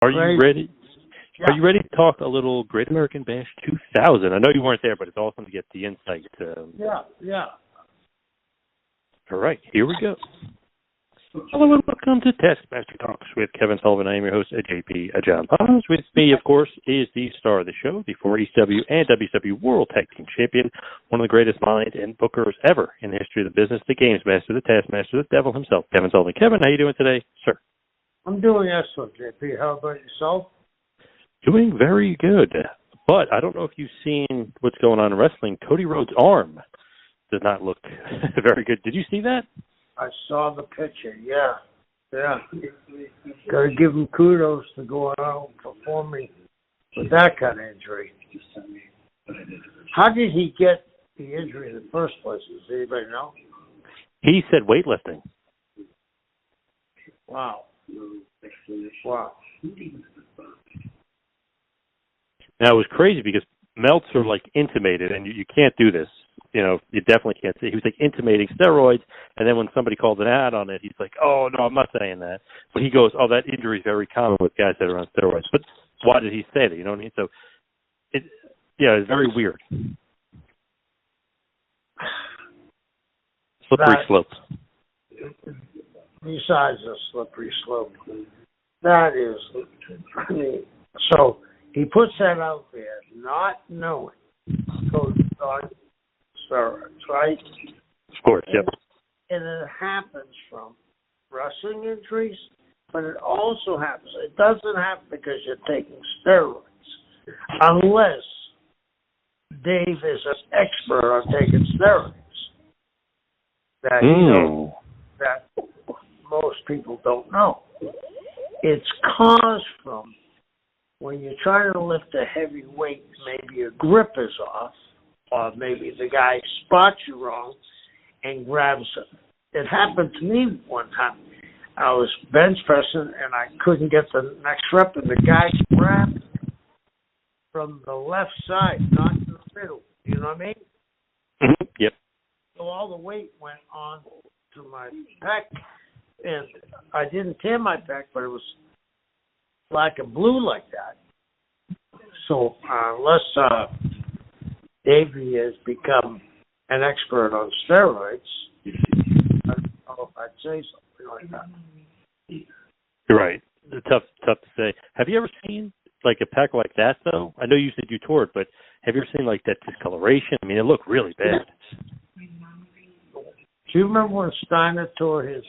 Are you ready? Yeah. Are you ready to talk a little Great American Bash 2000? I know you weren't there, but it's awesome to get the insight. Yeah. All right, here we go. Hello and welcome to Taskmaster Talks with Kevin Sullivan. I am your host, JP John Paz. With me, of course, is the star of the show, the former ECW and WCW World Tag Team Champion, one of the greatest minds and bookers ever in the history of the business, the Games Master, the Taskmaster, the Devil himself, Kevin Sullivan. Kevin, how you doing today, sir? I'm doing excellent, JP. How about yourself? Doing very good. But I don't know if you've seen what's going on in wrestling. Cody Rhodes' arm does not look very good. Did you see that? I saw the picture, yeah. Got to give him kudos to go out and performing with that kind of injury. How did he get the injury in the first place? Does anybody know? He said weightlifting. Wow. Now, it was crazy because Meltzer, intimated, and you can't do this. You know, you definitely can't say. He was, intimating steroids, and then when somebody called an ad on it, he's like, oh, no, I'm not saying that. But he goes, oh, that injury is very common with guys that are on steroids. But why did he say that? You know what I mean? So, it's very weird. Slippery slope. Besides a slippery slope, that is, so he puts that out there not knowing goes on steroids, right? Of course, yep. And it happens from wrestling injuries, but it also happens. It doesn't happen because you're taking steroids, unless Dave is an expert on taking steroids. That that most people don't know. It's caused from when you're trying to lift a heavy weight, maybe your grip is off, or maybe the guy spots you wrong and grabs it. It happened to me one time. I was bench pressing and I couldn't get the next rep, and the guy grabbed me from the left side, not in the middle. You know what I mean? Mm-hmm. Yep. So all the weight went on to my pec, and I didn't tear my pec, but it was black and blue like that. So unless Davey has become an expert on steroids, I don't know if I'd say something like that. You're right. It's tough to say. Have you ever seen a pack like that though? I know you said you toured, but have you ever seen that discoloration? I mean, it looked really bad. Do you remember when Steiner tore his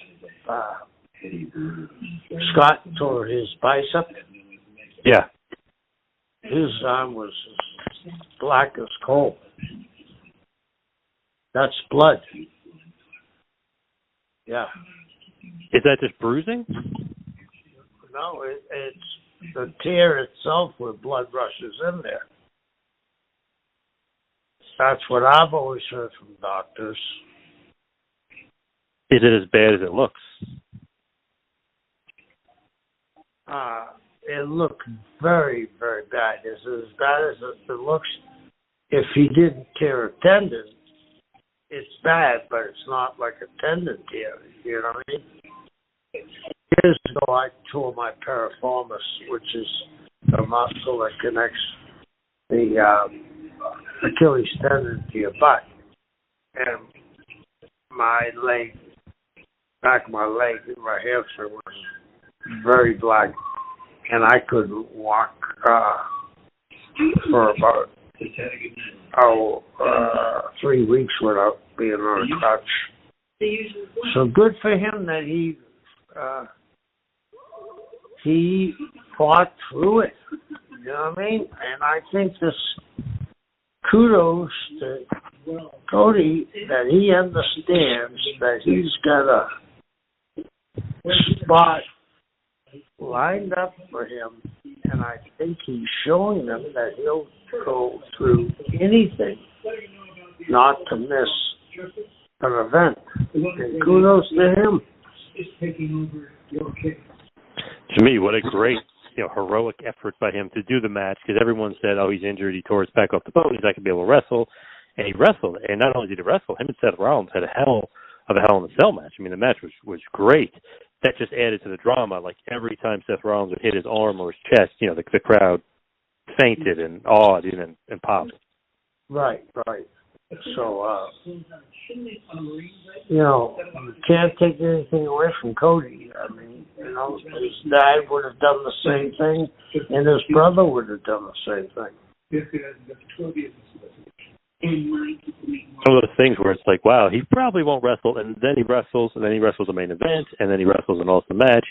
Scott tore his bicep? Yeah. His arm was as black as coal. That's blood. Yeah. Is that just bruising? No, it's the tear itself where blood rushes in there. That's what I've always heard from doctors. Is it as bad as it looks? It looked very, very bad. It's as bad as it looks. If he didn't tear a tendon, it's bad, but it's not like a tendon tear. You know what I mean? Years ago, I tore my piriformis, which is a muscle that connects the Achilles tendon to your butt. And my leg, back of my leg, my hamstring was very black, and I couldn't walk for about 3 weeks without being on a crutch. So good for him that he fought through it. You know what I mean? And I think this kudos to Cody that he understands that he's got a spot lined up for him, and I think he's showing them that he'll go through anything not to miss an event. And kudos to him. To me, what a great, heroic effort by him to do the match, because everyone said, oh, he's injured, he tore his back off the bone, he's not going to be able to wrestle. And he wrestled, and not only did he wrestle, him and Seth Rollins had a hell of a Hell in a Cell match. I mean, the match was great. that just added to the drama. Like every time Seth Rollins would hit his arm or his chest, the crowd fainted and awed and popped. Right. So, you can't take anything away from Cody. I mean, his dad would have done the same thing, and his brother would have done the same thing. Some of those things where it's like, wow, he probably won't wrestle, and then he wrestles, and then he wrestles a main event, and then he wrestles an awesome match,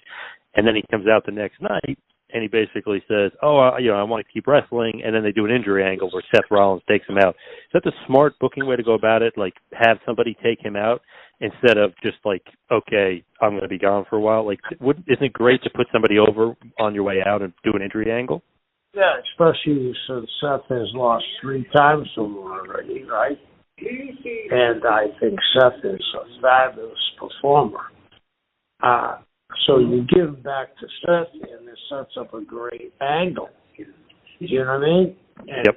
and then he comes out the next night, and he basically says, I want to keep wrestling, and then they do an injury angle where Seth Rollins takes him out. Is that the smart booking way to go about it? Like, have somebody take him out instead of just like, okay, I'm going to be gone for a while? Like, isn't it great to put somebody over on your way out and do an injury angle? Yeah, especially since Seth has lost 3 times to him already, right? And I think Seth is a fabulous performer. So you give him back to Seth, and it sets up a great angle. You know what I mean? And yep.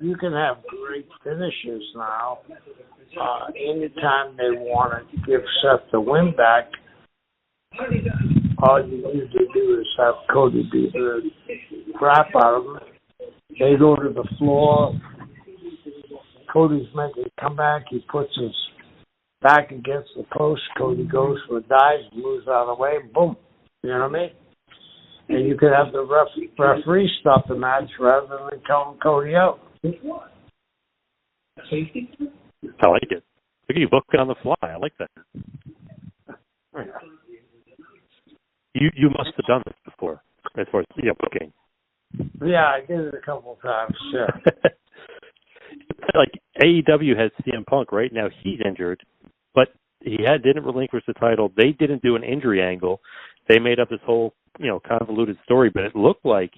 You can have great finishes now. Anytime they want to give Seth the win back, all you need to do is have Cody beat the crap out of him. They go to the floor. Cody's meant to come back. He puts his back against the post. Cody goes for a dive, moves out of the way, boom. You know what I mean? And you could have the referee stop the match rather than counting Cody out. I like it. Look at you booking on the fly. I like that. You must have done this before, as far as booking. Yeah, I did it a couple of times. Yeah. Like AEW has CM Punk right now. He's injured, but he didn't relinquish the title. They didn't do an injury angle. They made up this whole convoluted story, but it looked like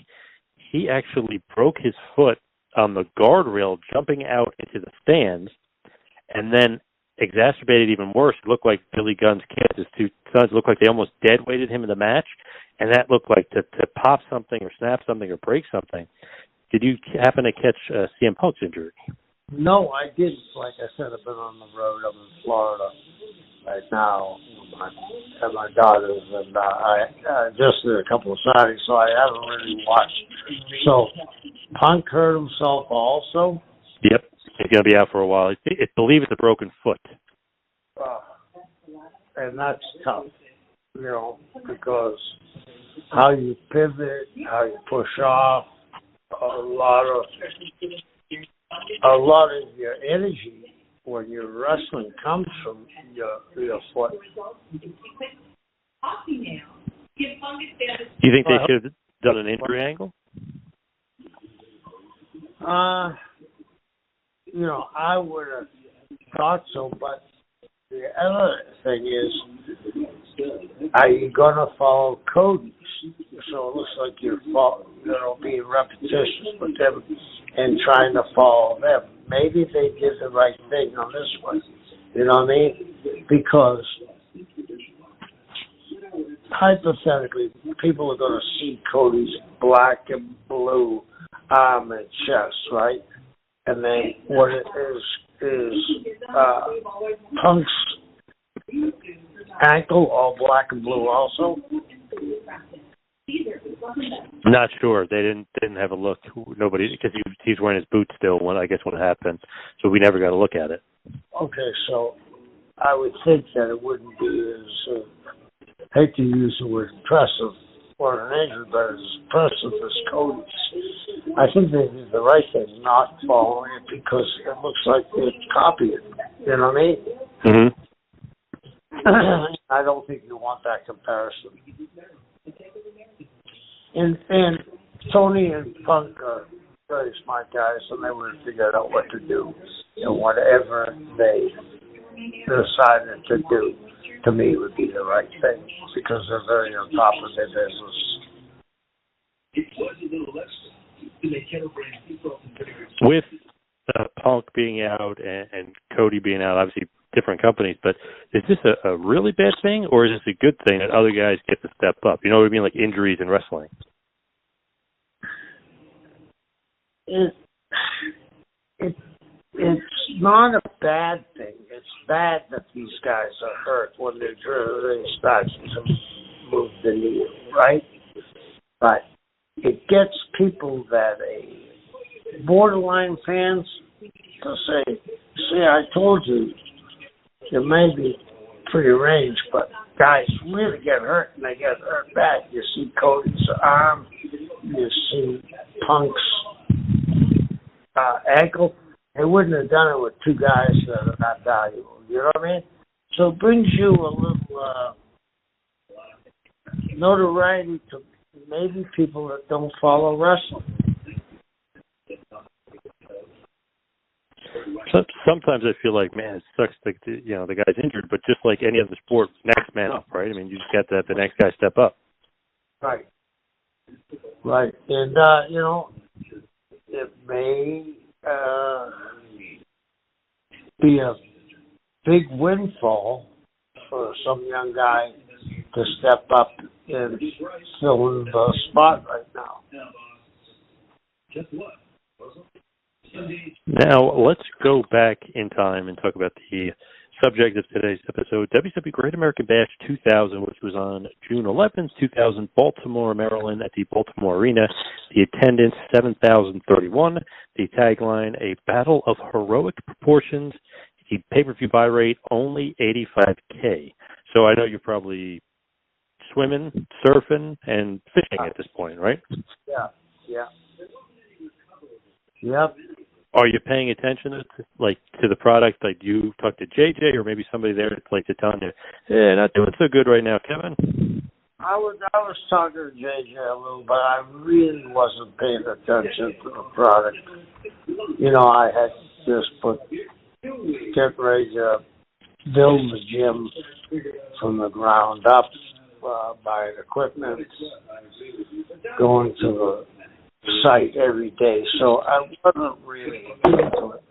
he actually broke his foot on the guardrail jumping out into the stands, and then exacerbated even worse. It looked like Billy Gunn's kids, his 2 sons, looked like they almost dead-weighted him in the match, and that looked like to pop something or snap something or break something. Did you happen to catch CM Punk's injury? No, I didn't. Like I said, I've been on the road. I'm in Florida right now at my daughter's, and I just did a couple of sightings, so I haven't really watched. So Punk hurt himself also? Yep. He's going to be out for a while. I believe it's a broken foot. And that's tough, because how you pivot, how you push off, a lot of your energy when you're wrestling comes from your foot. Do you think they should have done an injury angle? I would have thought so, but the other thing is, are you going to follow Cody's? So it looks like you're being repetitious with them and trying to follow them. Maybe they did the right thing on this one. You know what I mean? Because hypothetically, people are going to see Cody's black and blue arm and chest, right? And then what it is Punk's ankle all black and blue also? Not sure. They didn't have a look. Nobody, because he's wearing his boots still. When it happened, so we never got to look at it. Okay, so I would think that it wouldn't be as hate to use the word impressive or an injury, but as impressive as Cody's. I think they did the right thing, not following it, because it looks like they copied it. You know what I mean? Mm-hmm. I don't think you want that comparison. And Tony and Punk are very smart guys, and they would have figured out what to do. And whatever they decided to do, to me, would be the right thing, because they're very on top of their business. With Punk being out and Cody being out, obviously different companies, but is this a really bad thing, or is this a good thing that other guys get to step up? You know what I mean, like injuries in wrestling? It's not a bad thing. It's bad that these guys are hurt when they're really starting to move the needle, right? But it gets people that borderline fans to say, see, I told you, it may be prearranged, but guys really get hurt, and they get hurt bad. You see Cody's arm, you see Punk's ankle. They wouldn't have done it with two guys that are not valuable. You know what I mean? So it brings you a little notoriety to maybe people that don't follow wrestling. Sometimes I feel like, man, it sucks that the guy's injured, but just like any other sport, next man up, right? I mean, you just got to have the next guy step up. Right. And, it may be a big windfall for some young guy to step up and fill in the spot right now. Now, let's go back in time and talk about the subject of today's episode, WWE Great American Bash 2000, which was on June 11th, 2000, Baltimore, Maryland, at the Baltimore Arena. The attendance, 7,031. The tagline, a battle of heroic proportions. The pay-per-view buy rate, only $85K. So I know you're probably swimming, surfing, and fishing at this point, right? Yeah. Yep. Are you paying attention to the product? Like, do you talk to JJ or maybe somebody there that's like to tell you, "Yeah, not doing so good right now, Kevin"? I was talking to JJ a little, but I really wasn't paying attention to the product. I had just get ready to build the gym from the ground up, buying equipment, going to the site every day, so I wasn't really into it.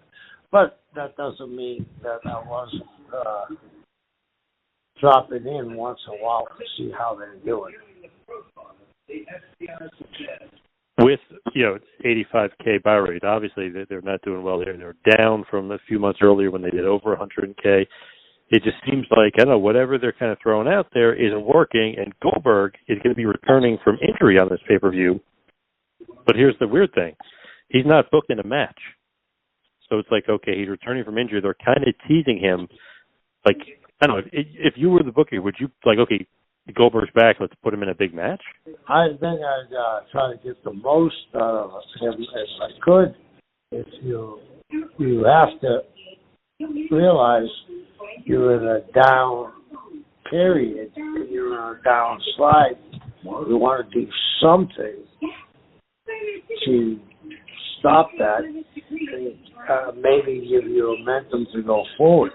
But that doesn't mean that I wasn't dropping in once in a while to see how they're doing. With 85K buy rate, obviously they're not doing well there. They're down from a few months earlier when they did over 100K. It just seems like, I don't know, whatever they're kind of throwing out there isn't working, and Goldberg is going to be returning from injury on this pay-per-view. But here's the weird thing. He's not booked in a match. So it's like, okay, he's returning from injury. They're kind of teasing him. Like, I don't know, if you were the booker, would you, like, okay, Goldberg's back, let's put him in a big match? I think I'd try to get the most out of him as I could. If you have to realize you're in a down period, and you're on a down slide. You want to do something to stop that and maybe give you a momentum to go forward.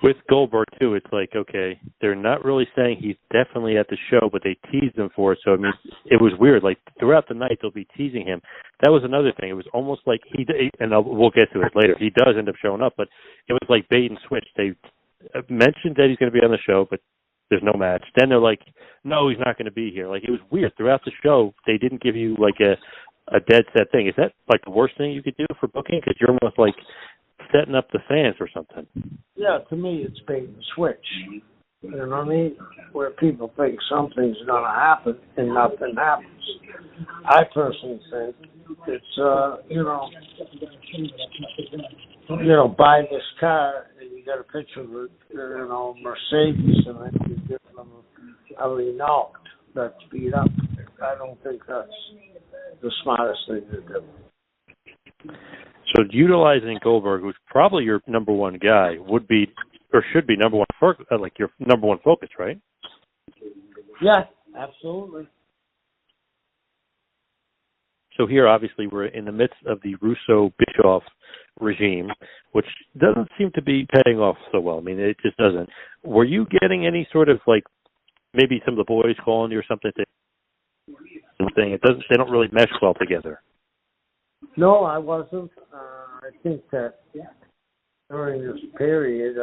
With Goldberg, too, it's like, okay, they're not really saying he's definitely at the show, but they teased him for it. So, I mean, it was weird. Like, throughout the night, they'll be teasing him. That was another thing. It was almost like we'll get to it later. He does end up showing up, but it was like bait and switch. They mentioned that he's going to be on the show, but there's no match. Then they're like, no, he's not going to be here. Like, it was weird. Throughout the show, they didn't give you, like, a dead set thing. Is that, like, the worst thing you could do for booking? Because you're almost, like, setting up the fans or something. Yeah, to me, it's bait and switch. You know what I mean? Where people think something's going to happen and nothing happens. I personally think it's, buy this car and you got a picture of it, Mercedes, and then you give them a Renault that's beat up. I don't think that's the smartest thing to do. So utilizing Goldberg, who's probably your number one guy, would be or should be number one, like your number one focus, right? Yeah, absolutely. So here, obviously, we're in the midst of the Russo-Bischoff regime, which doesn't seem to be paying off so well. I mean, it just doesn't. Were you getting any sort of, like, maybe some of the boys calling you or something? They don't really mesh well together. No, I wasn't. I think that during this period,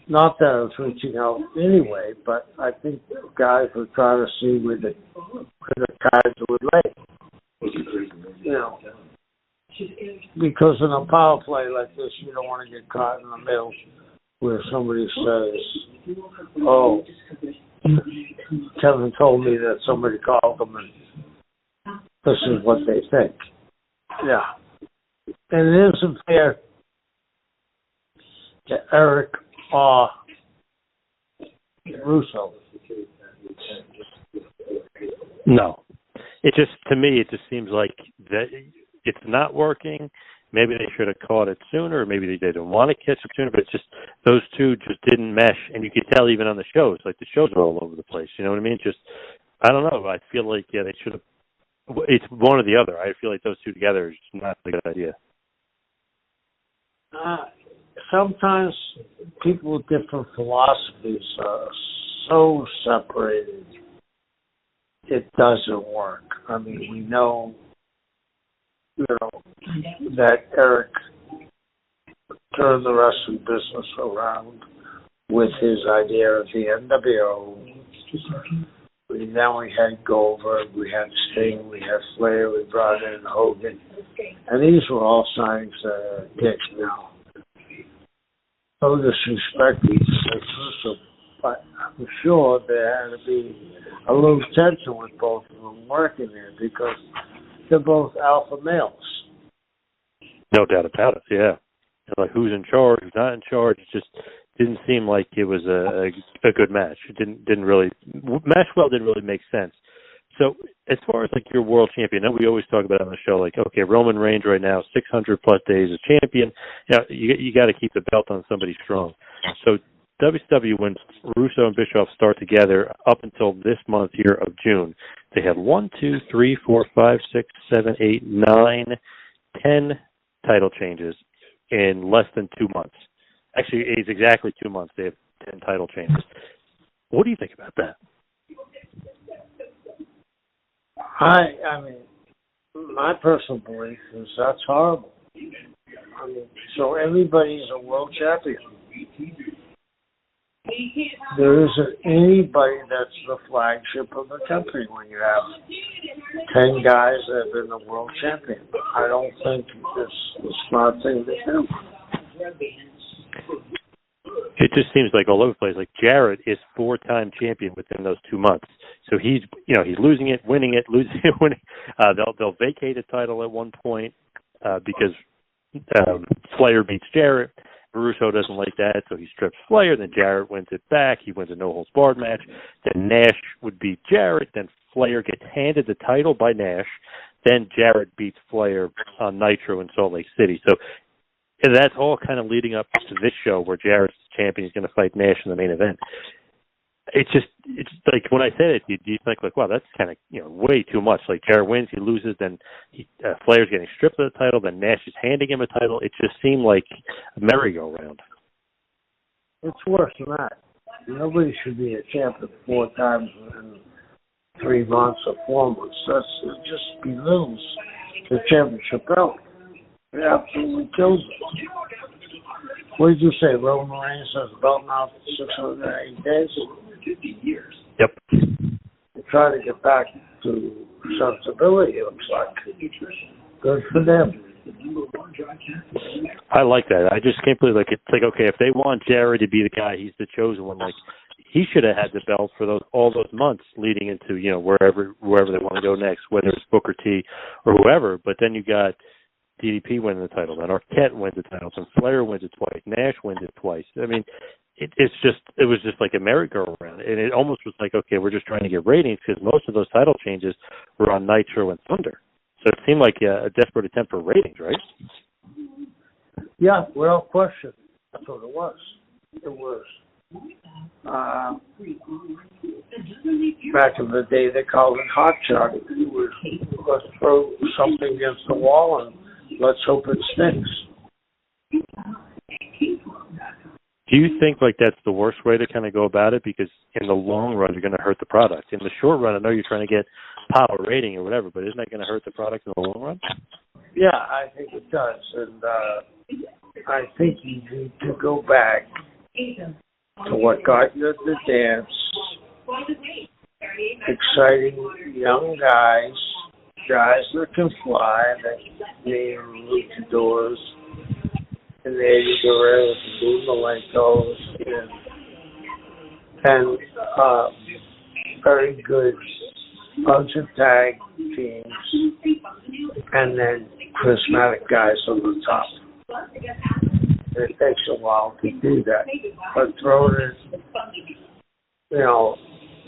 not that I was reaching out anyway, but I think guys were trying to see where the cards would lay. because in a power play like this, you don't want to get caught in the middle where somebody says, "Oh, Kevin told me that somebody called them and this is what they think." Yeah. And it isn't fair to Eric or Russo. No. It just, to me, it just seems like that it's not working. Maybe they should have caught it sooner, or maybe they didn't want to catch it sooner, but it's just those two just didn't mesh. And you could tell even on the shows, like the shows are all over the place. You know what I mean? Just, I don't know. I feel like, yeah, they should have. It's one or the other. I feel like those two together is just not a good idea. Sometimes people with different philosophies are so separated, it doesn't work. I mean, we know, that Eric turned the wrestling business around with his idea of the NWO. Then we had Goldberg, we had Sting, we had Flair, we brought in Hogan. And these were all signs that are dicks now. No disrespect to Russo, but I'm sure there had to be a little tension with both of them working there because they're both alpha males. No doubt about it, yeah. Like who's in charge, who's not in charge, it just didn't seem like it was a good match. It didn't really, match well didn't really make sense. So as far as like your world champion, I know we always talk about it on the show, like, okay, Roman Reigns right now, 600 plus days as champion. You got to keep the belt on somebody strong. So WCW, when Russo and Bischoff start together up until this month here of June, they have 1, 2, 3, 4, 5, 6, 7, 8, 9, 10 title changes in less than 2 months. Actually, it's exactly 2 months. They have 10 title changes. What do you think about that? I mean, my personal belief is that's horrible. I mean, so everybody's a world champion. There isn't anybody that's the flagship of the company when you have 10 guys that have been the world champion. I don't think it's a smart thing to do. It just seems like all over the place. Like Jarrett is 4-time champion within those 2 months. So he's losing it, winning it, losing it, winning. They'll vacate a title at one point because Flair beats Jarrett. Russo doesn't like that, so he strips Flair. Then Jarrett wins it back. He wins a no-holds-barred match. Then Nash would beat Jarrett. Then Flair gets handed the title by Nash. Then Jarrett beats Flair on Nitro in Salt Lake City. So that's all kind of leading up to this show where Jarrett's champion is going to fight Nash in the main event. It's like when I said it, you think like, wow, that's kind of way too much. Like Jarrett wins, he loses, then Flair's getting stripped of the title, then Nash is handing him a title. It just seemed like a merry-go-round. It's worse than that. Nobody should be a champion 4 times in 3 months or 4 months. It just belittles the championship belt. It absolutely kills it. What did you say? Roman Reigns has a belt now for 608 days? 50 years. Yep. They try to get back to sensibility, it looks like. Good for them. I like that. I just can't believe, it's like, okay, if they want Jarrett to be the guy, he's the chosen one. Like, he should have had the belt for all those months leading into, wherever they want to go next, whether it's Booker T or whoever. But then you got DDP winning the title, then Arquette wins the title, then Flair wins it twice, Nash wins it twice. I mean, it was just like a merry-go-round, and it almost was like, okay, we're just trying to get ratings because most of those title changes were on Nitro and Thunder. So it seemed like a desperate attempt for ratings, right? Yeah, without question. That's what it was. It was. Back in the day, they called it hot shotting. It was, let's throw something against the wall and let's hope it sticks. Do you think that's the worst way to kind of go about it? Because in the long run, you're going to hurt the product. In the short run, I know you're trying to get power rating or whatever, but isn't that going to hurt the product in the long run? Yeah, I think it does. And I think you need to go back to what got you at the dance. Exciting young guys that can fly, that the luchadors, and Eddie Guerrero, and Malenko's, and very good bunch of tag teams, and then charismatic guys on the top. It takes a while to do that, but throwing it,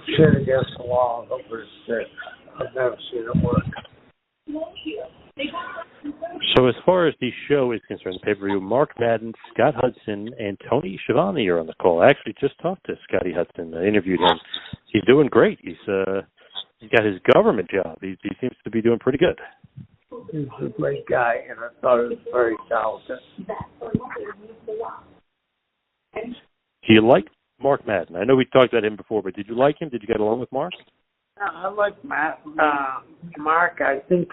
shit against the wall, hope it's stick. I've never seen it work. So as far as the show is concerned, the pay-per-view, Mark Madden, Scott Hudson, and Tony Schiavone are on the call. I actually just talked to Scotty Hudson. I interviewed him. He's doing great. He's got his government job. He seems to be doing pretty good. He's a great guy, and I thought he was very talented. Do you like Mark Madden? I know we talked about him before, but did you like him? Did you get along with Mark? I like Mark. I think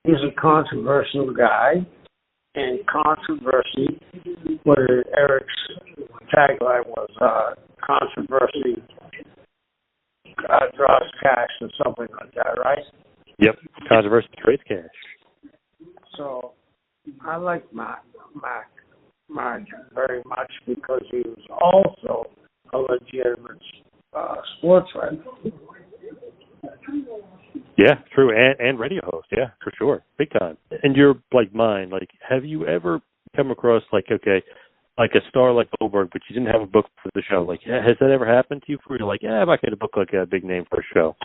he's a controversial guy, and controversy, what Eric's tagline was, controversy draws cash or something like that, right? Yep, controversy creates cash. So I like Mark very much because he was also a legitimate sportsman. Yeah, true, and radio host, yeah, for sure, big time. And you're like mine, have you ever come across, a star like Goldberg, but you didn't have a book for the show? Has that ever happened to you where you're like, I might get a book a big name for a show?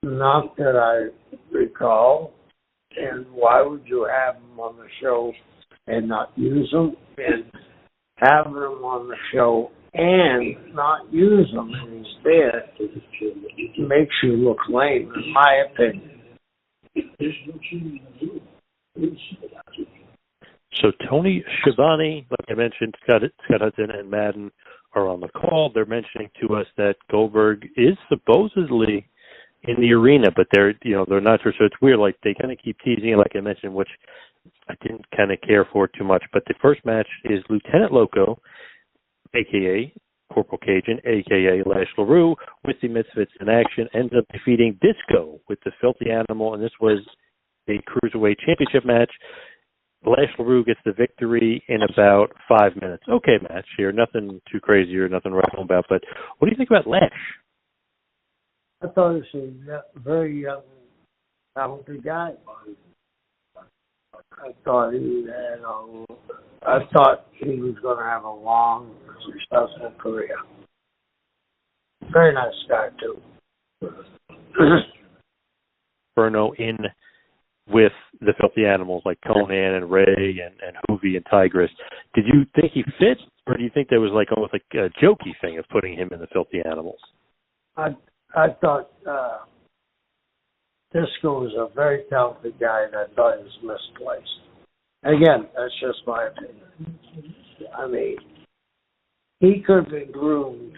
Not that I recall. And why would you have him on the show and not use them? And having him on the show and not use them and he's there makes you look lame, in my opinion. So Tony Schiavone, like I mentioned, Scott Hudson and Madden are on the call. They're mentioning to us that Goldberg is supposedly in the arena, but they're not sure. So it's weird. They kind of keep teasing it, like I mentioned, which I didn't kind of care for too much. But the first match is Lieutenant Loco, a.k.a. Corporal Cajun, a.k.a. Lash LaRue, with the Misfits in action, ends up defeating Disco with the Filthy Animal, and this was a Cruiserweight Championship match. Lash LaRue gets the victory in about 5 minutes. Okay match here. Nothing too crazy or nothing wrong about, but what do you think about Lash? I thought he was a very young, talented guy. I thought he was going to have a long, successful career. Very nice guy, too. Bruno in with the Filthy Animals like Conan and Ray and Hoovy and Tigress. Did you think he fit, or do you think there was almost a jokey thing of putting him in the Filthy Animals? I thought Disco was a very talented guy, and I thought he was misplaced. Again, that's just my opinion. I mean, he could have been groomed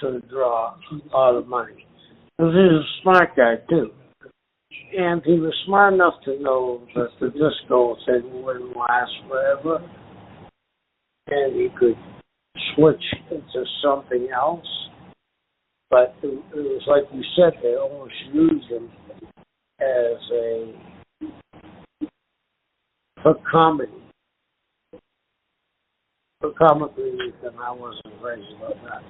to draw a lot of money. Because he was a smart guy, too. And he was smart enough to know that the Disco thing wouldn't last forever. And he could switch into something else. But it was like you said, they almost used him for comedy. For comic relief, and I wasn't crazy about that.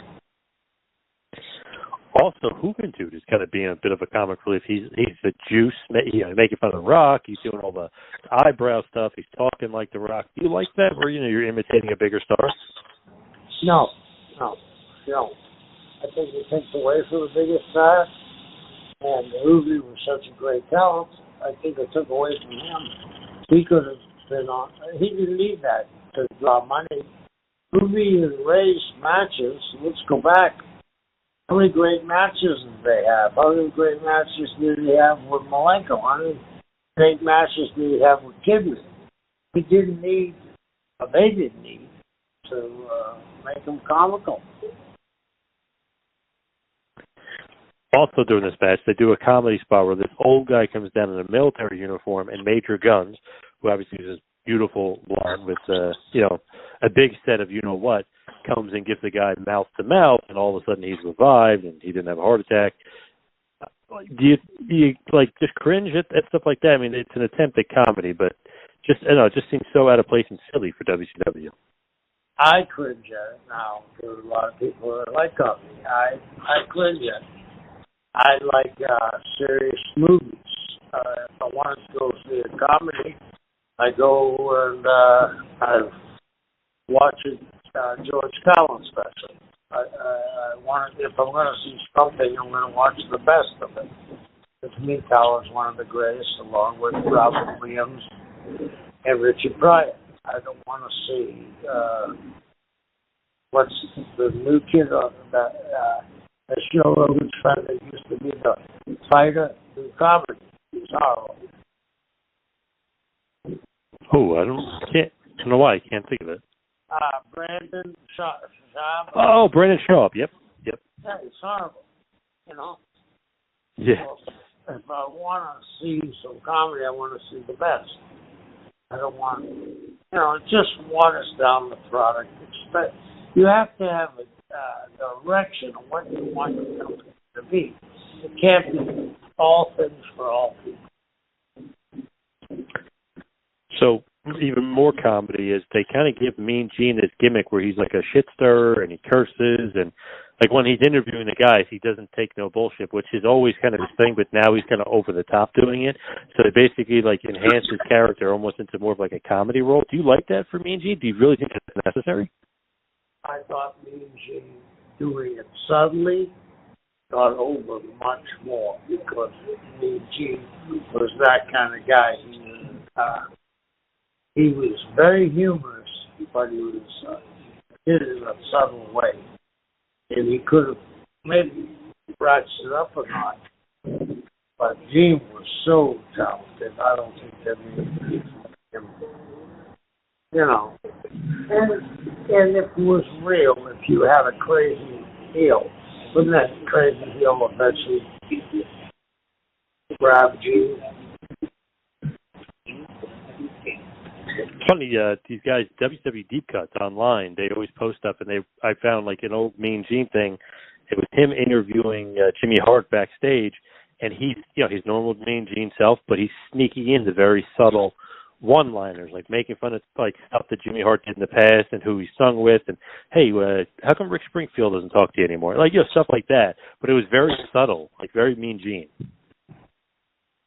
Also, Juventud is kind of being a bit of a comic relief. He's the juice, making fun of The Rock. He's doing all the eyebrow stuff. He's talking like The Rock. Do you like that, or you're imitating a bigger star? No. I think it takes away from the biggest star, and Ruby was such a great talent. I think it took away from him. He could have been on. He didn't need that to draw money. Ruby and Ray's matches. Let's go back. How many great matches did they have? How many great matches did he have with Malenko? How many great matches did he have with Kidman? He didn't need. They didn't need to make him comical. Also during this match, they do a comedy spot where this old guy comes down in a military uniform and Major Guns, who obviously is this beautiful blonde with, a big set of you-know-what, comes and gives the guy mouth-to-mouth, and all of a sudden he's revived and he didn't have a heart attack. do you like just cringe at stuff like that? I mean, it's an attempt at comedy, but just I don't know, it just seems so out of place and silly for WCW. I cringe at it now. There's a lot of people that like comedy. I cringe at it. I like serious movies. If I wanted to go see a comedy, I go and I watch a George Carlin special. I want if I'm going to see something, I'm going to watch the best of it. To me, Carlin's one of the greatest, along with Robin Williams and Richard Pryor. I don't want to see what's the new kid on that show Rogan's friend that used to be the fighter in comedy. He's horrible. Oh, I don't know why I can't think of it. Brandon Sharp. Oh, Brandon Sharp. Yep. Yeah, it's horrible. You know. Yeah. So if I want to see some comedy, I want to see the best. I don't want, it just waters down the product. You have to have a direction of what you want your film to be. It can't be all things for all people. So even more comedy is they kind of give Mean Gene this gimmick where he's like a shit stirrer and he curses, and like when he's interviewing the guys, he doesn't take no bullshit, which is always kind of his thing, but now he's kind of over the top doing it. So they basically like enhance his character almost into more of like a comedy role. Do you like that for Mean Gene? Do you really think that's necessary? I thought Mean Gene doing it subtly got over much more because Mean Gene was that kind of guy. He was very humorous, but he was did it in a subtle way. And he could have maybe ratcheted it up a notch. But Gene was so talented, I don't think that made him, And if it was real, if you had a crazy heel, wouldn't that crazy heel eventually grab Gene? Funny, these guys, WW Deep Cuts online, they always post stuff, and I found like an old Mean Gene thing. It was him interviewing Jimmy Hart backstage, and he's, his normal Mean Gene self, but he's sneaking in the very subtle one-liners, like making fun of like stuff that Jimmy Hart did in the past and who he sung with, and hey, how come Rick Springfield doesn't talk to you anymore? Like, stuff like that. But it was very subtle, like very Mean Gene.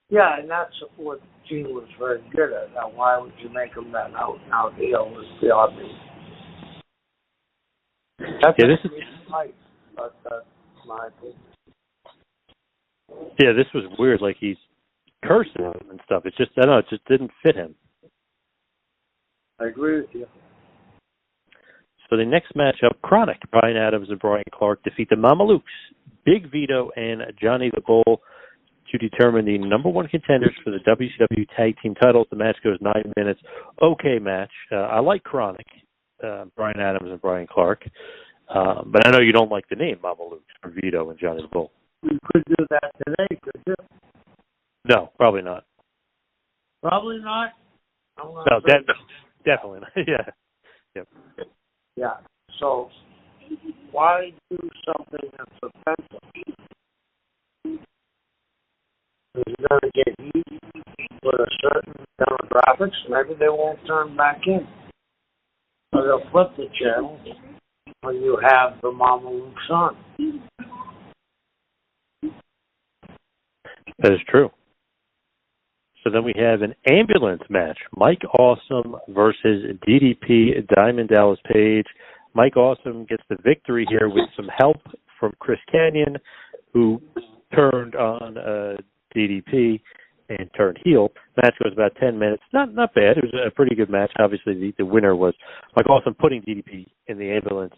Yeah, and that's what Gene was very good at. Now, why would you make him that out heel was beyond me. That's this is right, but that's my opinion. Yeah, this was weird. Like he's cursing and stuff. It's just, I don't know, it just didn't fit him. I agree with you. So the next matchup, Chronic, Brian Adams and Brian Clark defeat the Mamalukes, Big Vito and Johnny the Bull, to determine the number one contenders for the WCW Tag Team titles. The match goes 9 minutes. Okay match. I like Chronic, Brian Adams and Brian Clark. But I know you don't like the name Mamalukes for Vito and Johnny the Bull. You could do that today, could you? No, probably not. Probably not? No, definitely not. Yeah. Yep. Yeah. So why do something that's offensive? Is it going to get heat with a certain demographics? Maybe they won't turn back in. Or they'll flip the channel when you have the Mamalukes on. That is true. So then we have an ambulance match. Mike Awesome versus DDP, Diamond Dallas Page. Mike Awesome gets the victory here with some help from Chris Kanyon, who turned on DDP and turned heel. Match goes about 10 minutes. Not bad. It was a pretty good match. Obviously, the winner was Mike Awesome putting DDP in the ambulance.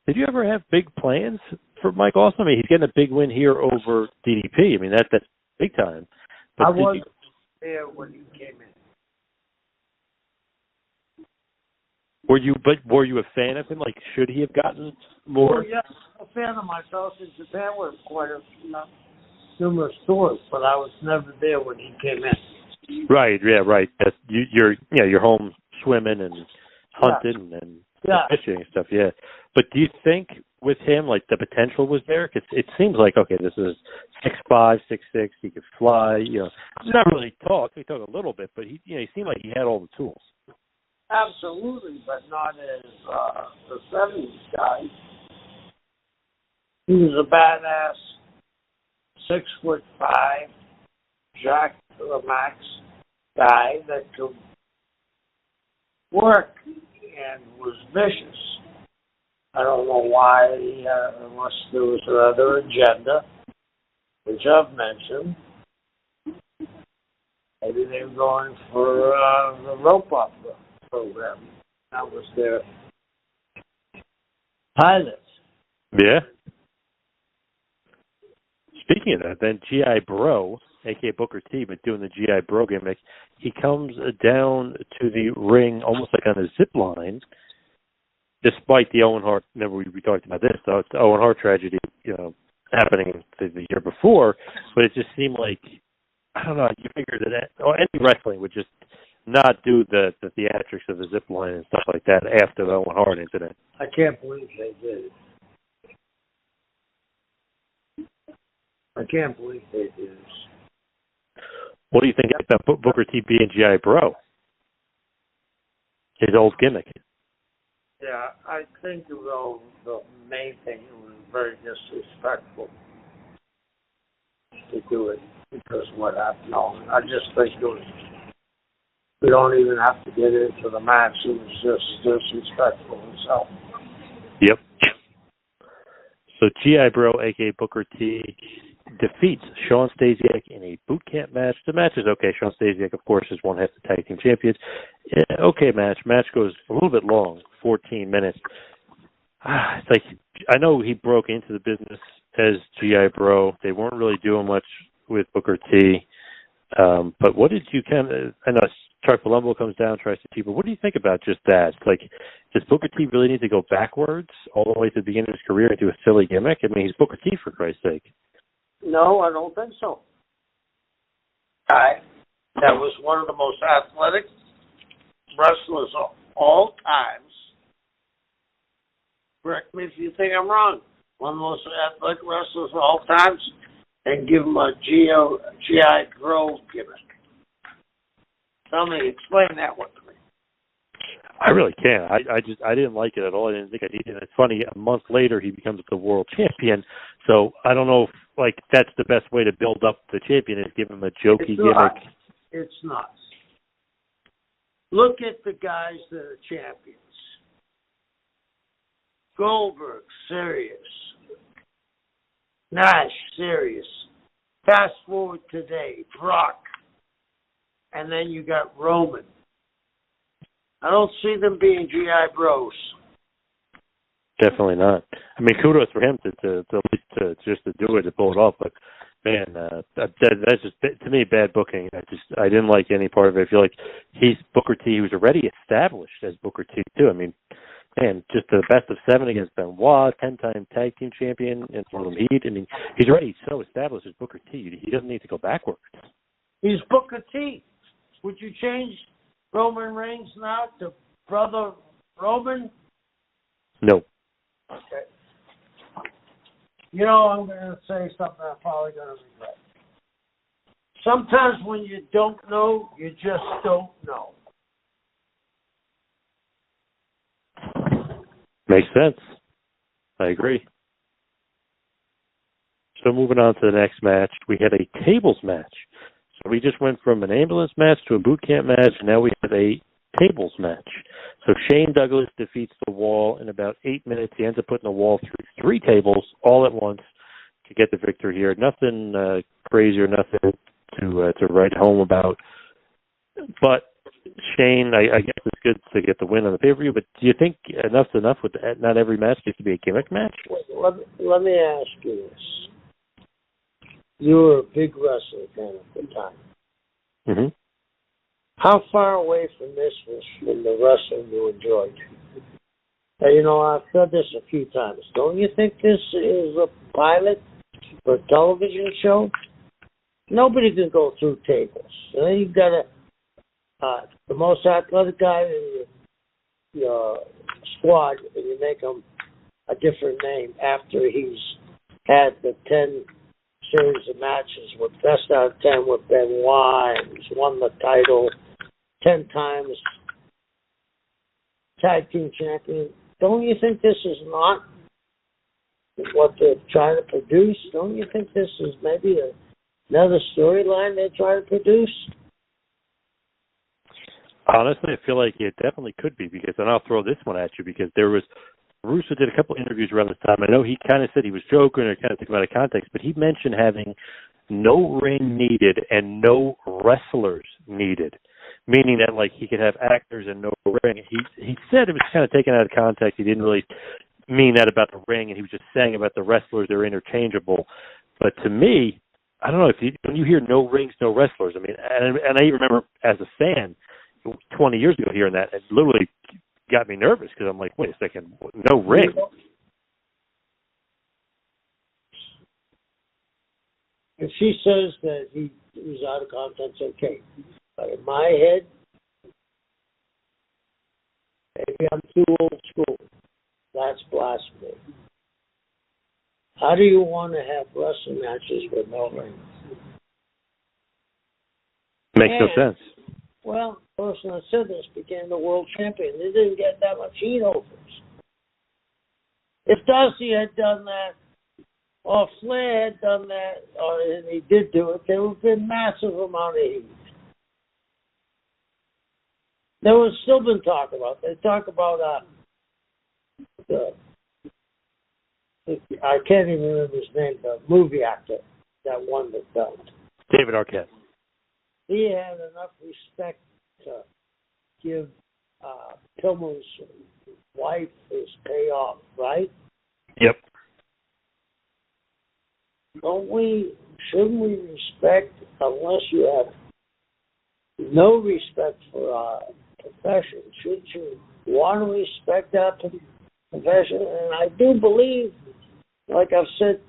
Did you ever have big plans for Mike Awesome? I mean, he's getting a big win here over DDP. I mean, that's big time. But I wasn't there when he came in. Were you a fan of him? Like, should he have gotten more? Oh, yeah, I'm a fan of myself in Japan with quite numerous tours, but I was never there when he came in. Right, yeah, right. You're home swimming and hunting and fishing and stuff, yeah. But do you think with him, like the potential was there? Because it seems like, okay, this is 6'5", 6'6", he could fly. Not really talk. He talked a little bit, but he seemed like he had all the tools. Absolutely, but not as the 70s guy. He was a badass, 6'5", Jack LaMax guy that could work and was vicious. I don't know why, unless there was another agenda, which I've mentioned. Maybe they were going for the rope opera program. That was their pilot. Yeah. Speaking of that, then G.I. Bro, a.k.a. Booker T, but doing the G.I. Bro gimmick, he comes down to the ring almost like on a zip line, despite the Owen Hart, remember we talked about this, though, it's the Owen Hart tragedy, happening the year before, but it just seemed like, I don't know, you figured that any wrestling would just not do the theatrics of the zip line and stuff like that after the Owen Hart incident. I can't believe they did it. I can't believe they did it. What do you think about Booker T being G.I. Bro? His old gimmick. Yeah, I think the main thing was very disrespectful to do it because of what happened. No, I just think we don't even have to get into the match. It was just disrespectful himself. Yep. So G.I. Bro, a.k.a. Booker T, defeats Sean Stasiak in a boot camp match. The match is okay. Sean Stasiak, of course, is one half the tag team champions. Okay match. Match goes a little bit long, 14 minutes. It's like, I know he broke into the business as G.I. Bro. They weren't really doing much with Booker T. But what did you I know Chuck Palumbo comes down, tries to cheat, but what do you think about just that? Like, does Booker T really need to go backwards all the way to the beginning of his career and do a silly gimmick? I mean, he's Booker T, for Christ's sake. No, I don't think so. Guy that was one of the most athletic wrestlers of all times. Correct me if you think I'm wrong. One of the most athletic wrestlers of all times, and give him a G.I. Bro gimmick. Tell me, explain that one to me. I really can't. I didn't like it at all. I didn't think I needed it. It's funny, a month later he becomes the world champion. So I don't know if that's the best way to build up the champion, is give him a jokey gimmick. It's not. Look at the guys that are champions. Goldberg, serious. Nash, serious. Fast forward today, Brock. And then you got Roman. I don't see them being G.I. Bros. Definitely not. I mean, kudos for him to just to do it, to pull it off. But man, that's just, to me, bad booking. I didn't like any part of it. I feel like he's Booker T. He was already established as Booker T too. I mean, man, just the best of 7 against Benoit, 10-time tag team champion in Harlem Heat. I mean, he's already so established as Booker T. He doesn't need to go backwards. He's Booker T. Would you change Roman Reigns now to Brother Roman? No. Okay. I'm going to say something I'm probably going to regret. Sometimes when you don't know, you just don't know. Makes sense. I agree. So moving on to the next match, we had a tables match. So we just went from an ambulance match to a boot camp match, and now we have a tables match. So Shane Douglas defeats the Wall in about 8 minutes. He ends up putting the Wall through 3 tables all at once to get the victory here. Nothing crazy or nothing to write home about. But Shane, I guess it's good to get the win on the pay-per-view, but do you think enough's enough with not every match needs to be a gimmick match? Let me ask you this. You were a big wrestling fan at the time. Mm-hmm. How far away from this was from the wrestling you enjoyed? I've said this a few times. Don't you think this is a pilot for a television show? Nobody can go through tables. You've got the most athletic guy in your squad, and you make him a different name after he's had the 10 series of matches with best out of 10 with Benoit, and he's won the title 10 times, tag team champion. Don't you think this is not what they're trying to produce? Don't you think this is maybe another storyline they're trying to produce? Honestly, I feel like it definitely could be, because, and I'll throw this one at you, because there was, Russo did a couple interviews around this time. I know he kind of said he was joking or kind of took him out of context, but he mentioned having no ring needed and no wrestlers needed, meaning that, like, he could have actors and no ring. He said it was kind of taken out of context. He didn't really mean that about the ring, and he was just saying about the wrestlers, they're interchangeable. But to me, I don't know, when you hear no rings, no wrestlers, I mean, and I remember as a fan 20 years ago hearing that, it literally got me nervous, because I'm like, wait a second, no ring. If she says that he was out of context, okay. But in my head, maybe I'm too old school. That's blasphemy. How do you want to have wrestling matches with no ring? Makes no sense. Well, the person that said this became the world champion. They didn't get that much heat over it. If Darcy had done that, or Flair had done that, and he did do it, there would have been massive amount of heat. There was still been talk about. They talk about I can't even remember his name, the movie actor that won the belt. David Arquette. He had enough respect to give Pillman's wife his payoff, right? Yep. Shouldn't we respect, unless you have no respect for our profession, should you want to respect our profession? And I do believe, like I've said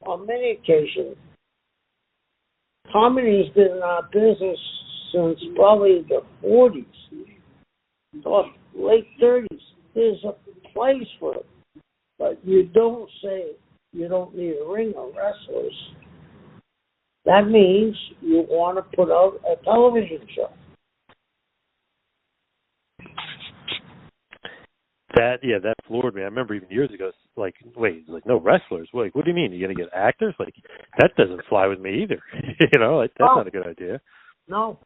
on many occasions, comedy has been in our business since probably the 40s or late 30s. There's a place for it. But you don't say you don't need a ring of wrestlers. That means you want to put out a television show. That floored me. I remember even years ago, like, wait, like, no wrestlers? Like, what do you mean? You're going to get actors? Like, that doesn't fly with me either. You know, like, that's not a good idea. No.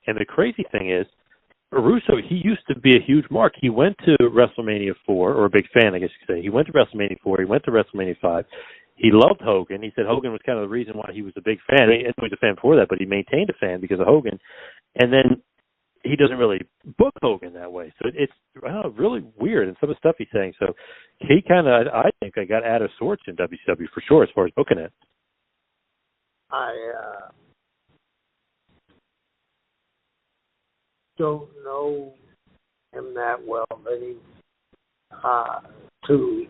And the crazy thing is, Russo, he used to be a huge mark. He went to WrestleMania 4, or a big fan, I guess you could say. He went to WrestleMania 4. He went to WrestleMania 5. He loved Hogan. He said Hogan was kind of the reason why he was a big fan. He was a fan before that, but he maintained a fan because of Hogan. And then he doesn't really book Hogan that way. So it's really weird in some of the stuff he's saying. So he kind of, I think, got out of sorts in WCW for sure as far as booking it. I don't know him that well, to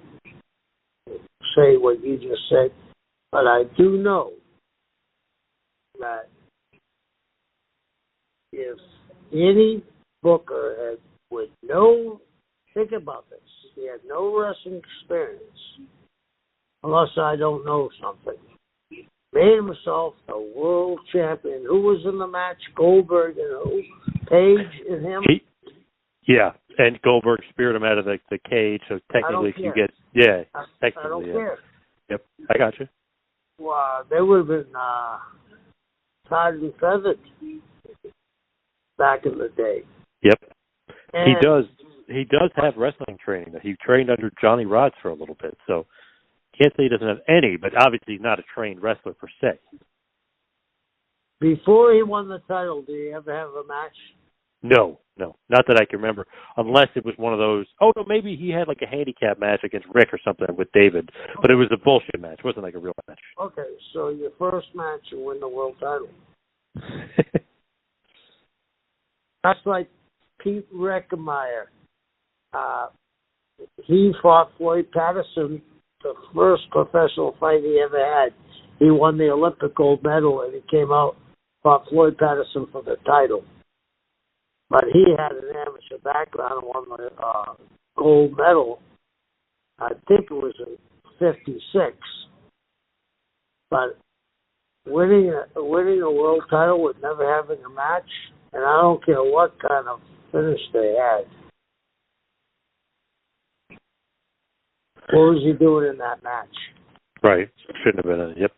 say what you just said, but I do know that if any booker think about this, he had no wrestling experience, unless I don't know something, made himself a world champion. Who was in the match? Goldberg and who? Page and him? And Goldberg speared him out of the cage, so technically you get, technically, I don't care. Yep, I got you. Well, they would have been tarred and feathered back in the day. Yep. And he does have wrestling training. He trained under Johnny Rodz for a little bit, so can't say he doesn't have any, but obviously he's not a trained wrestler per se. Before he won the title, did he ever have a match? No, not that I can remember, unless it was one of those. Oh, no, maybe he had like a handicap match against Rick or something with David, but it was a bullshit match. It wasn't like a real match. Okay, so your first match, you win the world title. That's like Pete Reckemeyer. He fought Floyd Patterson, the first professional fight he ever had. He won the Olympic gold medal, and he came out, fought Floyd Patterson for the title. But he had an amateur background and won the gold medal. I think it was in '56. But winning a world title with never having a match, and I don't care what kind of finish they had. What was he doing in that match? Right. Shouldn't have been in it. Yep.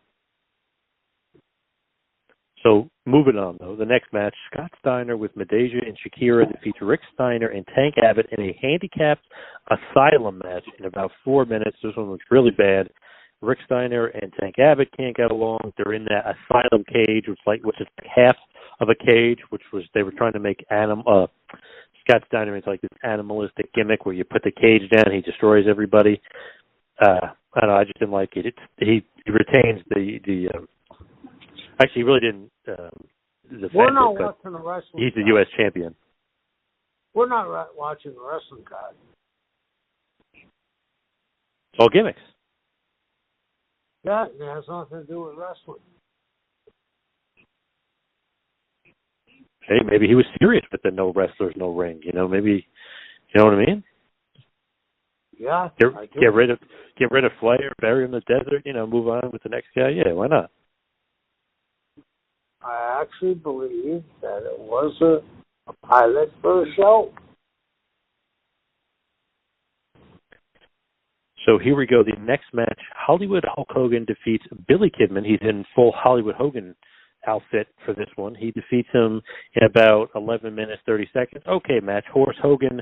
So, moving on, though, the next match, Scott Steiner with Madeja and Shakira defeats Rick Steiner and Tank Abbott in a handicapped Asylum match in about 4 minutes. This one looks really bad. Rick Steiner and Tank Abbott can't get along. They're in that Asylum cage, which is half of a cage, which was they were trying to make Scott Steiner is like this animalistic gimmick where you put the cage down, he destroys everybody. I don't know, I just didn't like it. He retains the actually, he really didn't We're not watching the wrestling. He's the U.S. champion. We're not watching the wrestling card. It's all gimmicks. Yeah, it has nothing to do with wrestling. Hey, maybe he was serious with the no wrestlers, no ring. You know, maybe, you know what I mean? Yeah. Get rid of Flair, bury him in the desert. You know, move on with the next guy. Yeah, why not? I actually believe that it was a pilot for a show. So here we go. The next match, Hollywood Hulk Hogan defeats Billy Kidman. He's in full Hollywood Hogan outfit for this one. He defeats him in about 11 minutes, 30 seconds. Okay, match. Horace Hogan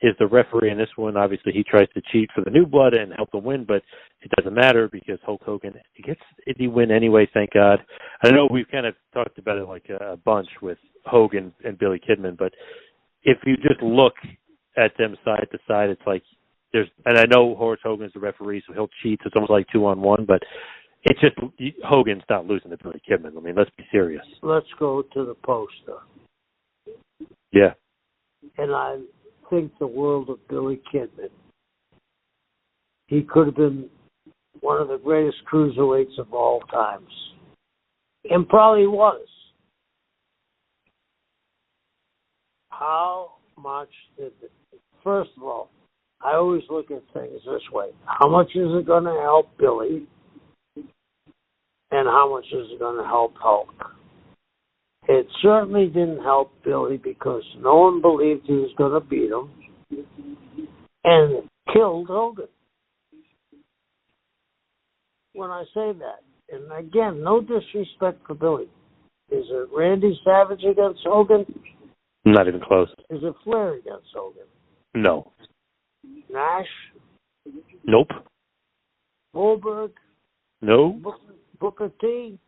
is the referee in this one. Obviously, he tries to cheat for the new blood and help them win, but it doesn't matter because Hulk Hogan gets the win anyway, thank God. I know we've kind of talked about it like a bunch with Hogan and Billy Kidman, but if you just look at them side to side, it's like and I know Horace Hogan's the referee, so he'll cheat. So it's almost like 2-on-1, but it's just Hogan's not losing to Billy Kidman. I mean, let's be serious. Let's go to the poster. Yeah. And I think the world of Billy Kidman. He could have been one of the greatest cruiserweights of all times. And probably was. How much first of all, I always look at things this way. How much is it going to help Billy? And how much is it going to help Hulk? It certainly didn't help Billy because no one believed he was going to beat him and killed Hogan. When I say that, and again, no disrespect for Billy. Is it Randy Savage against Hogan? Not even close. Is it Flair against Hogan? No. Nash? Nope. Goldberg? No. Booker T?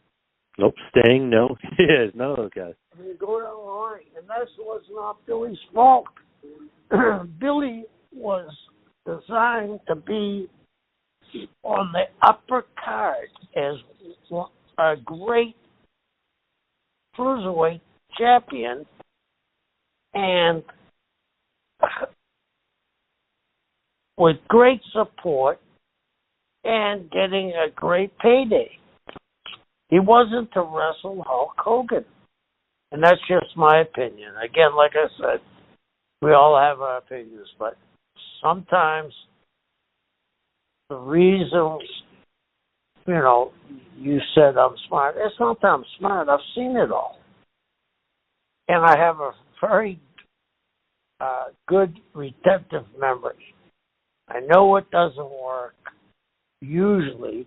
Nope. Sting? No. Yes, none of those guys. I mean, go down the line, and that was not Billy's fault. Billy was designed to be on the upper card as a great cruiserweight champion, and with great support and getting a great payday. He wasn't to wrestle Hulk Hogan. And that's just my opinion. Again, like I said, we all have our opinions, but sometimes the reasons, you said I'm smart. It's not that I'm smart. I've seen it all. And I have a very good retentive memory. I know what doesn't work usually,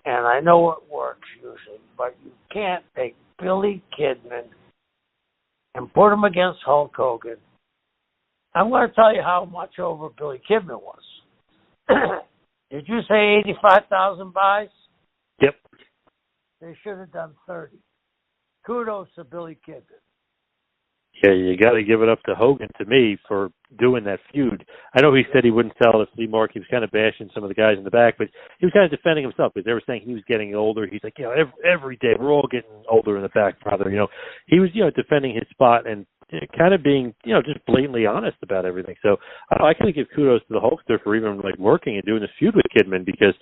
and I know what works usually, but you can't take Billy Kidman and put him against Hulk Hogan. I'm going to tell you how much over Billy Kidman was. Did you say 85,000 buys? Yep. They should have done 30. Kudos to Billy Kidman. Yeah, you got to give it up to Hogan, to me, for doing that feud. I know he said he wouldn't sell it to Flea Mark. He was kind of bashing some of the guys in the back, but he was kind of defending himself because they were saying he was getting older. He's like, every day we're all getting older in the back, brother. He was, defending his spot and kind of being, just blatantly honest about everything. So I can give kudos to the Hulkster for even working and doing this feud with Kidman, because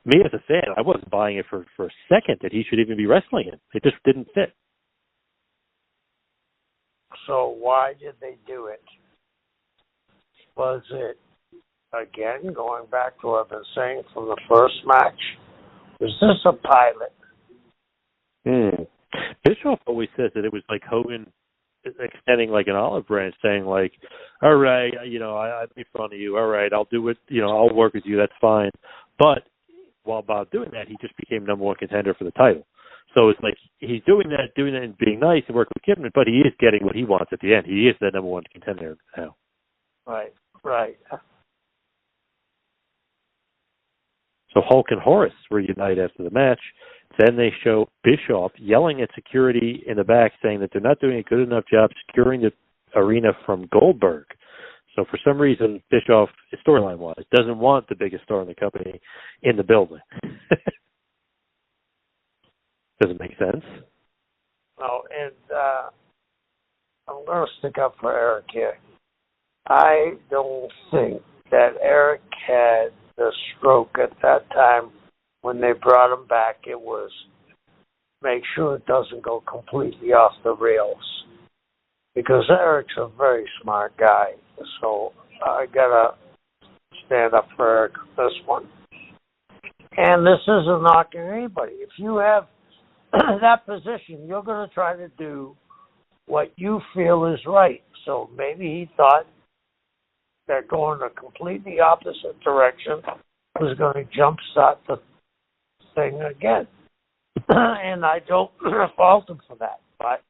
me as a fan, I wasn't buying it for a second that he should even be wrestling him. It just didn't fit. So why did they do it? Was it, again, going back to what I've been saying from the first match, was this a pilot? Bischoff always says that it was like Hogan extending like an olive branch, saying like, all right, I made fun of you. All right, I'll do it. I'll work with you. That's fine. But while Bob doing that, he just became number one contender for the title. So it's like he's doing that and being nice and working with Kidman, but he is getting what he wants at the end. He is that number one contender now. Right. So Hulk and Horace reunite after the match. Then they show Bischoff yelling at security in the back, saying that they're not doing a good enough job securing the arena from Goldberg. So for some reason, Bischoff, storyline-wise, doesn't want the biggest star in the company in the building. Does it make sense? Oh, and I'm going to stick up for Eric here. I don't think that Eric had the stroke at that time. When they brought him back, it was make sure it doesn't go completely off the rails. Because Eric's a very smart guy. So I got to stand up for Eric on this one. And this isn't knocking anybody. If you have that position, you're going to try to do what you feel is right. So maybe he thought that going a completely opposite direction was going to jumpstart the thing again. And I don't fault him for that, but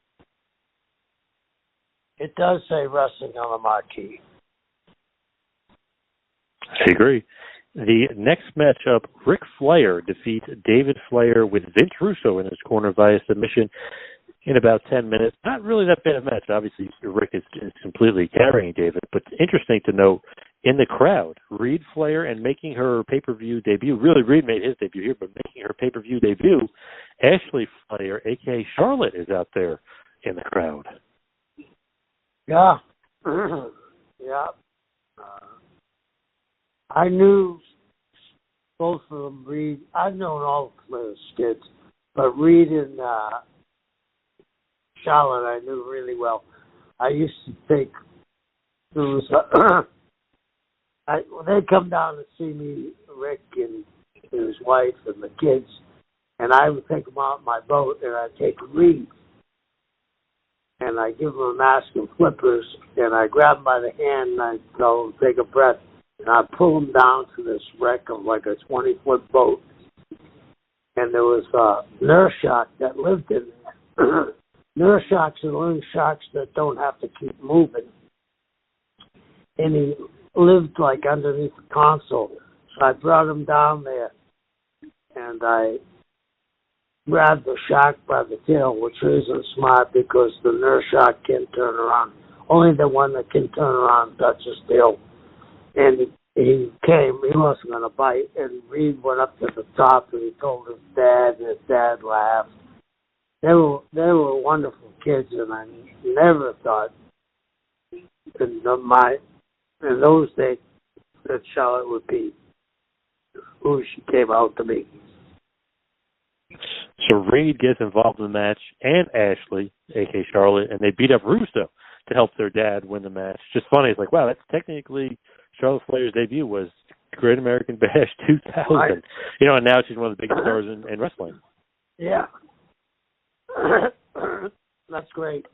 it does say wrestling on the marquee. I agree. The next matchup, Ric Flair defeats David Flair with Vince Russo in his corner via submission in about 10 minutes. Not really that bad a match. Obviously, Rick is completely carrying David, but interesting to note, in the crowd, Reed Flair, and making her pay-per-view debut, really Reed made his debut here, but making her pay-per-view debut, Ashley Flair, a.k.a. Charlotte, is out there in the crowd. Yeah. Yeah. I knew both of them, Reed. I've known all of Flair's kids, but Reed and Charlotte I knew really well. I used to think there was they'd come down to see me, Rick and his wife and the kids, and I would take them out my boat and I'd take Reed and I'd give him a mask and flippers and I'd grab him by the hand and I'd go take a breath and I'd pull him down to this wreck of like a 20-foot boat, and there was a nurse shark that lived in there. Nurse sharks are living sharks that don't have to keep moving. And he lived like underneath the console. So I brought him down there and I grabbed the shark by the tail, which isn't smart because the nurse shark can't turn around. Only the one that can turn around touches tail. And he came, he wasn't going to bite. And Reed went up to the top and he told his dad, and his dad laughed. They were wonderful kids, and I never thought in those days that Charlotte would be who she came out to be. So Reed gets involved in the match, and Ashley, a.k.a. Charlotte, and they beat up Russo to help their dad win the match. Just funny, it's like, wow, that's technically Charlotte Flair's debut was Great American Bash 2000. Right. And now she's one of the biggest stars in wrestling. Yeah. That's great.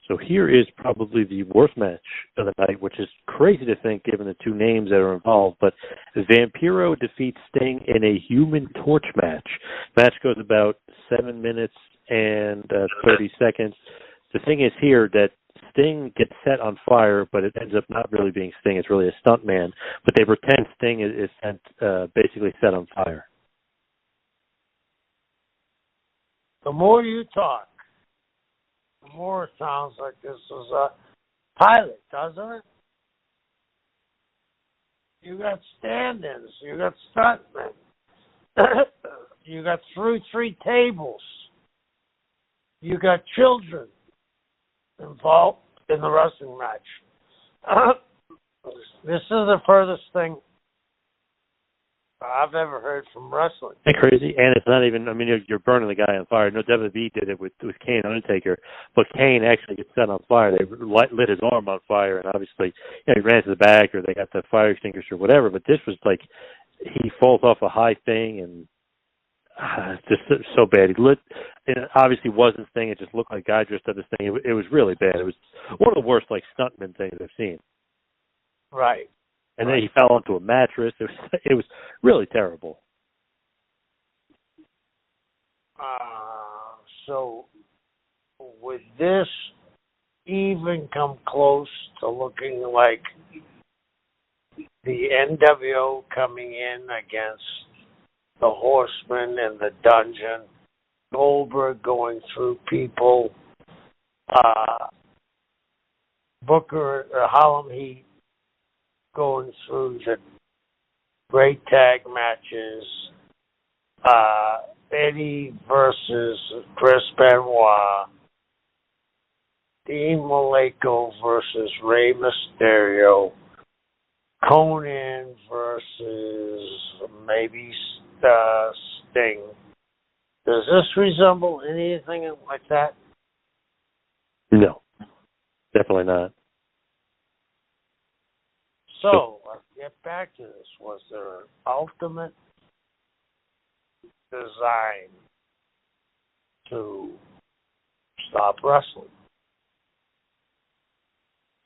So here is probably the worst match of the night, which is crazy to think given the two names that are involved. But Vampiro defeats Sting in a Human Torch match. Match goes about 7 minutes and 30 seconds. The thing is here that Sting gets set on fire, but it ends up not really being Sting. It's really a stunt man. But they pretend Sting is basically set on fire. The more you talk, the more it sounds like this is a pilot, doesn't it? You got stand-ins, you got stuntmen, you got three tables, you got children involved in the wrestling match. This is the furthest thing I've ever heard from wrestling. Isn't that crazy? And it's not even, I mean, you're burning the guy on fire. No, WWE did it with Kane Undertaker, but Kane actually gets set on fire. They lit his arm on fire, and obviously, he ran to the back, or they got the fire extinguisher or whatever, but this was like, he falls off a high thing, and it's just so bad. It obviously wasn't Sting. It just looked like a guy dressed up as Sting. It was really bad. It was one of the worst, stuntman things I've seen. Right. And then he fell onto a mattress. It was really terrible. So would this even come close to looking like the NWO coming in against the Horsemen in the dungeon, Goldberg going through people, Booker, Harlem Heat going through the great tag matches, Eddie versus Chris Benoit, Dean Malenko versus Rey Mysterio, Conan versus maybe Sting. Does this resemble anything like that? No, definitely not. So, let's get back to this. Was there an ultimate design to stop wrestling?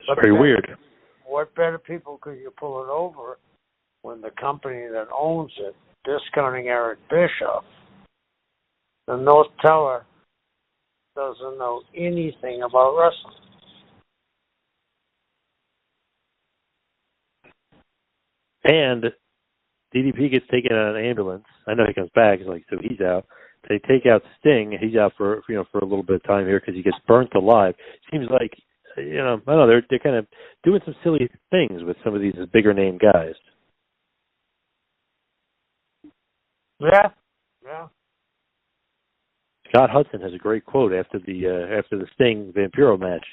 It's very weird. What better people could you pull it over when the company that owns it, discounting Eric Bischoff, the North Teller, doesn't know anything about wrestling? And DDP gets taken out of an ambulance. I know he comes back, so he's out. They take out Sting. He's out for a little bit of time here because he gets burnt alive. Seems like, I don't know, they're kind of doing some silly things with some of these bigger name guys. Yeah. Scott Hudson has a great quote after the Sting Vampiro match.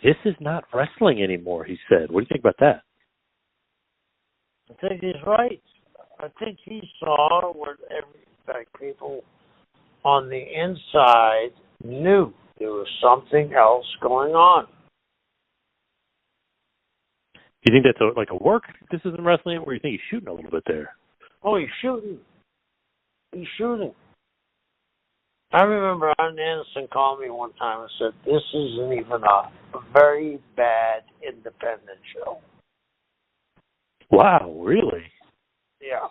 "This is not wrestling anymore," he said. What do you think about that? I think he's right. I think he saw what people on the inside knew there was something else going on. You think that's a work? This isn't wrestling, or you think he's shooting a little bit there? Oh, he's shooting. I remember Arn Anderson called me one time and said, "This isn't even a very bad independent show." Wow, really? Yeah.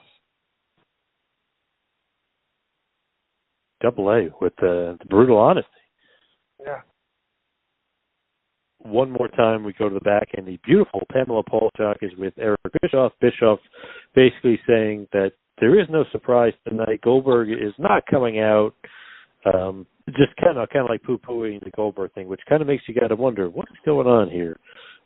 Double A with the brutal honesty. Yeah. One more time, we go to the back, and the beautiful Pamela Paulchuk is with Eric Bischoff. Bischoff basically saying that there is no surprise tonight. Goldberg is not coming out. Just kind of like poo-pooing the Goldberg thing, which kind of makes you got to wonder what's going on here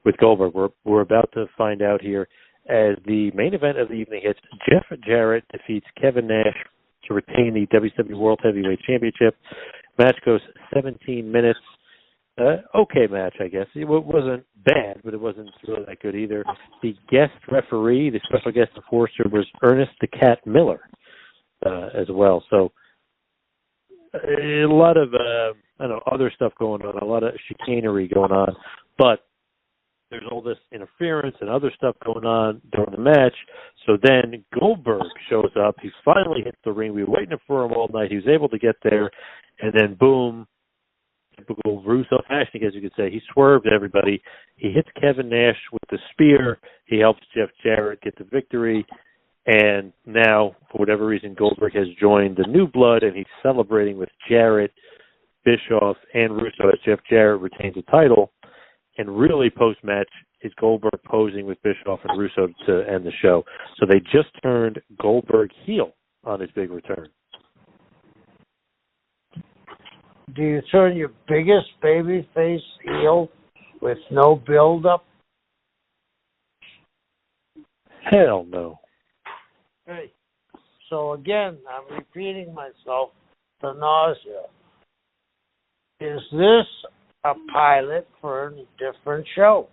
with Goldberg. We're about to find out here as the main event of the evening hits. Jeff Jarrett defeats Kevin Nash to retain the WWE World Heavyweight Championship. Match goes 17 minutes. Okay match, I guess. It wasn't bad, but it wasn't really that good either. The guest referee, the special guest enforcer, was Ernest the Cat Miller as well. So a lot of other stuff going on, a lot of chicanery going on, but there's all this interference and other stuff going on during the match. So then Goldberg shows up. He finally hits the ring. We were waiting for him all night. He was able to get there, and then boom, typical Russo fashion, as you could say. He swerved everybody. He hits Kevin Nash with the spear. He helps Jeff Jarrett get the victory. And now, for whatever reason, Goldberg has joined the New Blood, and he's celebrating with Jarrett, Bischoff, and Russo as Jeff Jarrett retains the title. And really, post-match, is Goldberg posing with Bischoff and Russo to end the show. So they just turned Goldberg heel on his big return. Do you turn your biggest babyface heel with no build-up? Hell no. Hey, so again, I'm repeating myself to nausea. Is this a pilot for a different show?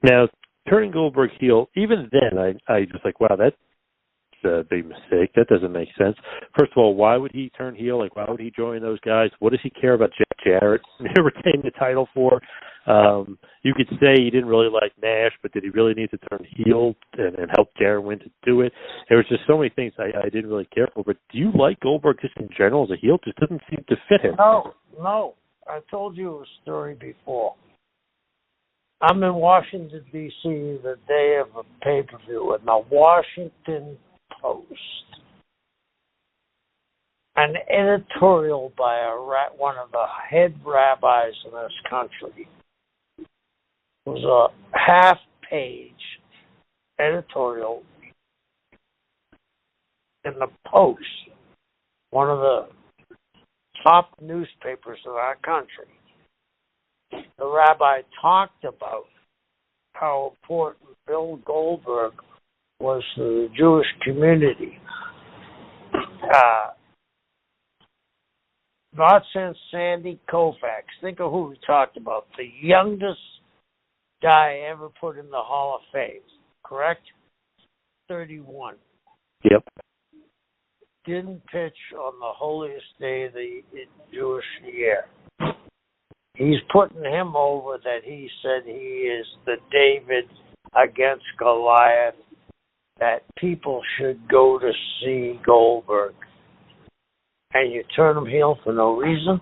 Now, turning Goldberg heel, even then, I just like, wow, that's a big mistake. That doesn't make sense. First of all, why would he turn heel? Like, why would he join those guys? What does he care about Jarrett retaining the title for? You could say he didn't really like Nash, but did he really need to turn heel and help Jarrett win to do it? There was just so many things I didn't really care for. But do you like Goldberg just in general as a heel? Just doesn't seem to fit him. No. I told you a story before. I'm in Washington, D.C. the day of a pay-per-view, and the Washington Post, an editorial by one of the head rabbis in this country. It was a half-page editorial in the Post, one of the top newspapers in our country. The rabbi talked about how important Bill Goldberg was to the Jewish community. Not since Sandy Koufax. Think of who we talked about. The youngest guy ever put in the Hall of Fame. Correct? 31. Yep. Didn't pitch on the holiest day of the Jewish year. He's putting him over that he said he is the David against Goliath, that people should go to see Goldberg. And you turn him heel for no reason?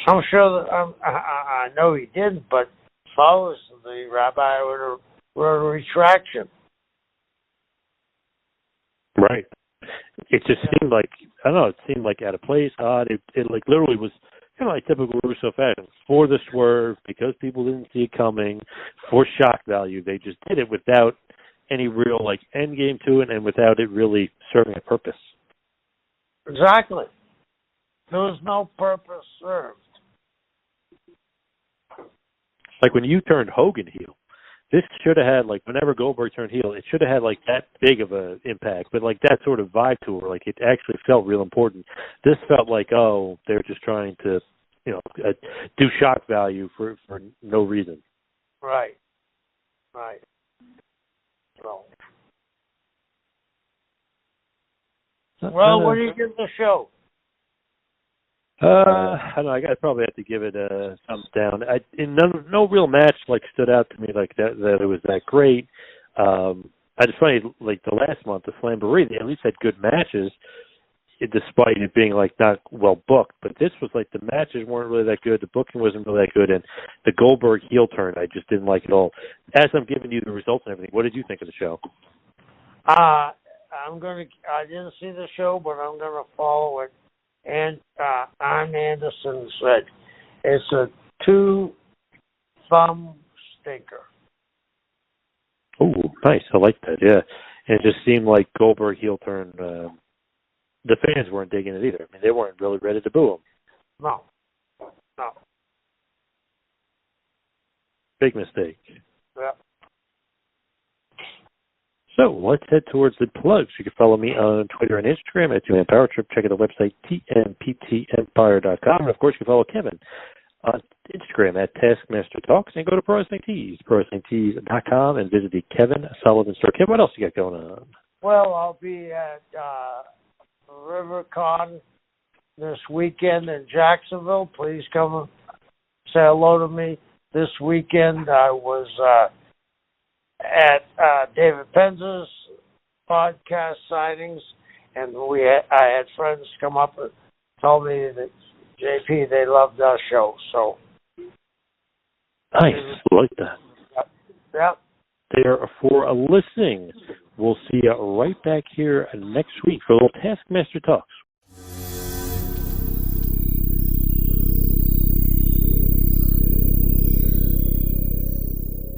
I'm sure that I know he didn't, but if I was the rabbi, I would have wrote a retraction. Right. It just seemed like, I don't know, it seemed like out of place, odd. It like literally was kind of like typical Russo fashion. For the swerve, because people didn't see it coming, for shock value, they just did it without any real like end game to it and without it really serving a purpose. Exactly. There was no purpose served. Like when you turned Hogan heel, this should have had, like, whenever Goldberg turned heel, it should have had, like, that big of an impact, but, like, that sort of vibe to it. Like, it actually felt real important. This felt like, oh, they're just trying to, you know, do shock value for no reason. Right. Well, what do you give the show? I don't know. I probably have to give it a thumbs down. No real match like stood out to me like that it was that great. It's funny, like the last month, the Slamboree, they at least had good matches, despite it being like not well booked. But this was like the matches weren't really that good, the booking wasn't really that good, and the Goldberg heel turn I just didn't like at all. As I'm giving you the results and everything, what did you think of the show? I didn't see the show, but I'm gonna follow it. And Arn Anderson said it's a 2-thumb stinker. Oh, nice. I like that, yeah. And it just seemed like Goldberg heel turn, the fans weren't digging it either. I mean, they weren't really ready to boo him. No. Big mistake. Yeah. So let's head towards the plugs. You can follow me on Twitter and Instagram at 2Man Power Trip. Check out the website, tmptempire.com. And, of course, you can follow Kevin on Instagram at Taskmaster Talks. And go to Pro Wrestling Tees, ProWrestlingTees.com, and visit the Kevin Sullivan store. Kevin, what else you got going on? Well, I'll be at RiverCon this weekend in Jacksonville. Please come and say hello to me. This weekend I was at David Penz's podcast signings, and I had friends come up and told me that JP, they loved our show. So nice, like that. Yep. There for listening. We'll see you right back here next week for a little Taskmaster Talks